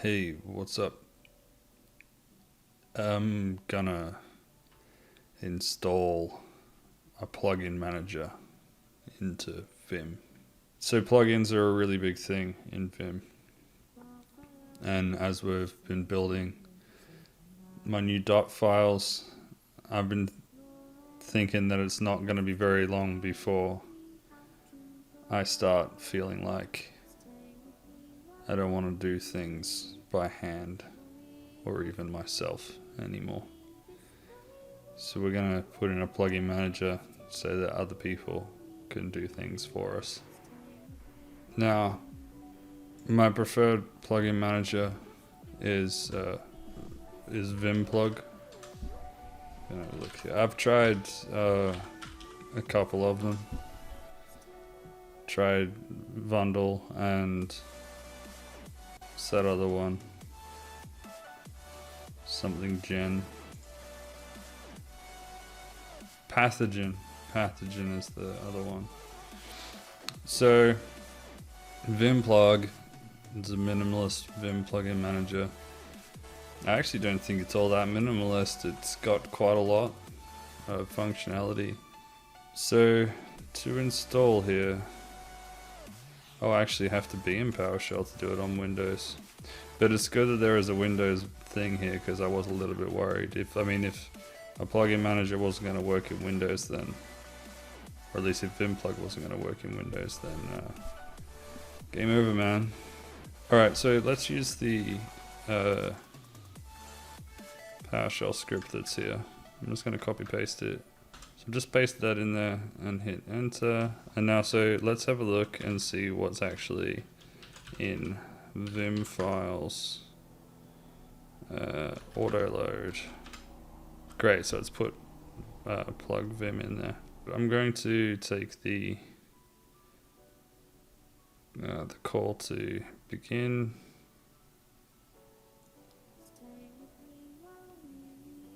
Hey, what's up? I'm gonna install a plugin manager into Vim. So plugins are a really big thing in Vim. And as we've been building my new dot files, I've been thinking that it's not going to be very long before I start feeling like I don't want to do things by hand or even myself anymore. So we're going to put in a plugin manager so that other people can do things for us. Now, my preferred plugin manager is Vimplug. Look here. I've tried a couple of them. Tried Vundle and that other one. Something Gen. Pathogen. Pathogen is the other one. So, Vimplug is a minimalist Vim plugin manager. I actually don't think it's all that minimalist. It's got quite a lot of functionality. So, to install here, I actually have to be in PowerShell to do it on Windows. But it's good that there is a Windows thing here because I was a little bit worried. If a plugin manager wasn't going to work in Windows, then, or at least if Vimplug wasn't going to work in Windows, then game over, man. Alright, so let's use the PowerShell script that's here. I'm just going to copy paste it. So just paste that in there and hit enter. And now, so let's have a look and see what's actually in Vim files. Auto load. Great, so it's put plug Vim in there. I'm going to take the call to begin.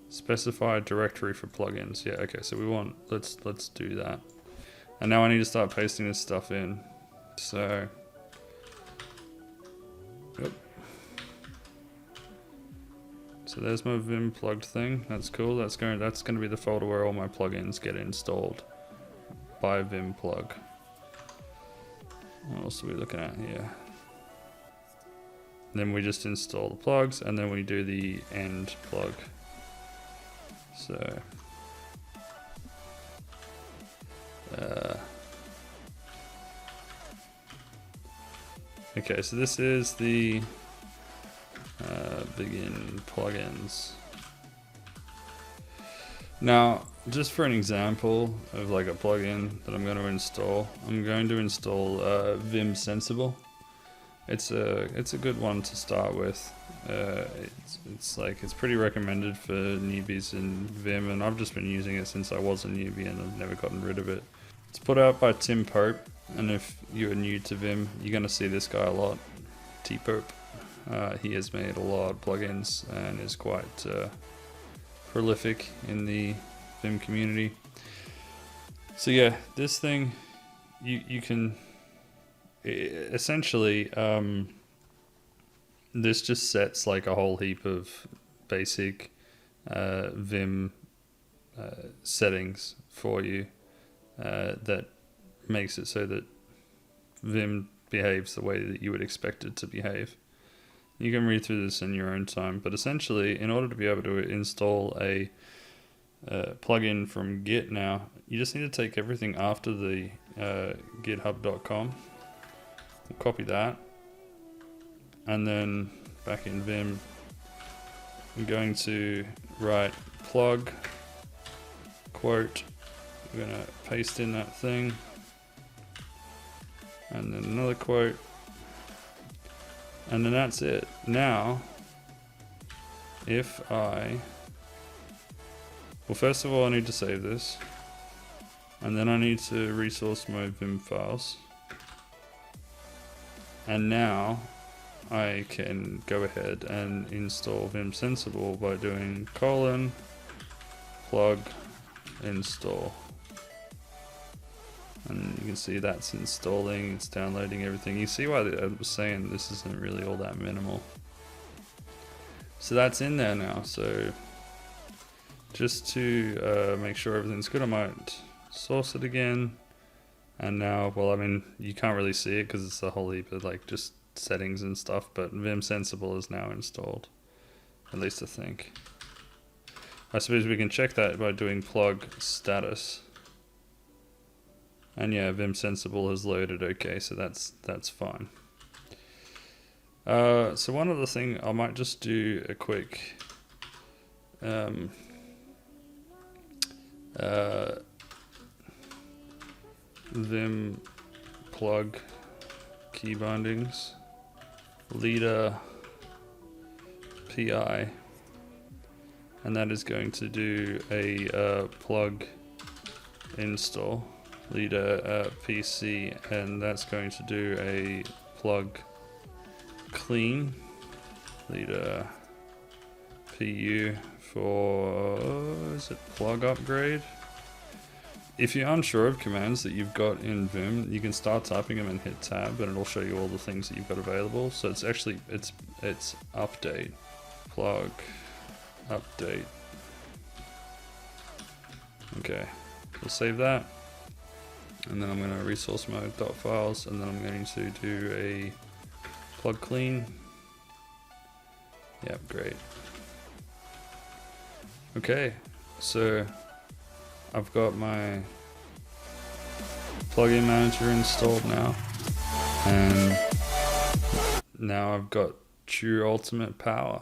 Specify directory for plugins. Yeah, okay, so we want, let's do that. And now I need to start pasting this stuff in. So, yep. So there's my Vim plugged thing. That's cool. That's going to be the folder where all my plugins get installed by Vimplug. What else are we looking at here? Then we just install the plugs and then we do the end plug. So okay, so this is the begin plugins. Now, just for an example of like a plugin that I'm going to install, I'm going to install Vim Sensible. It's a good one to start with. It's pretty recommended for newbies in Vim, and I've just been using it since I was a newbie and I've never gotten rid of it. It's put out by Tim Pope, and if you're new to Vim, you're going to see this guy a lot, T Pope. He has made a lot of plugins and is quite prolific in the Vim community. So yeah, this thing, you can essentially this just sets like a whole heap of basic Vim settings for you that makes it so that Vim behaves the way that you would expect it to behave. You can read through this in your own time, but essentially, in order to be able to install a plugin from Git now, you just need to take everything after the github.com, copy that, and then back in Vim, I'm going to write plug, quote, I'm going to paste in that thing, and then another quote, and then that's it. Now, if well, first of all, I need to save this, and then I need to resource my Vim files, and now I can go ahead and install Vim Sensible by doing :plug install. And you can see that's installing, it's downloading everything. You see why I was saying this isn't really all that minimal. So that's in there now. So just to make sure everything's good, I might source it again. And now, well, I mean, you can't really see it because it's a whole heap of like just settings and stuff, but Vim Sensible is now installed. At least I think. I suppose we can check that by doing plug status. And yeah, Vim Sensible has loaded okay, so that's fine. So one other thing, I might just do a quick Vim plug key bindings, leader PI, and that is going to do a plug install, leader PC, and that's going to do a plug clean, leader PU for, is it plug upgrade? If you're unsure of commands that you've got in Vim, you can start typing them and hit tab, and it'll show you all the things that you've got available. So it's actually, it's update, plug, update. Okay, we'll save that. And then I'm going to resource my .files, and then I'm going to do a plug clean. Yep, great. Okay, so I've got my plugin manager installed now, and now I've got true ultimate power.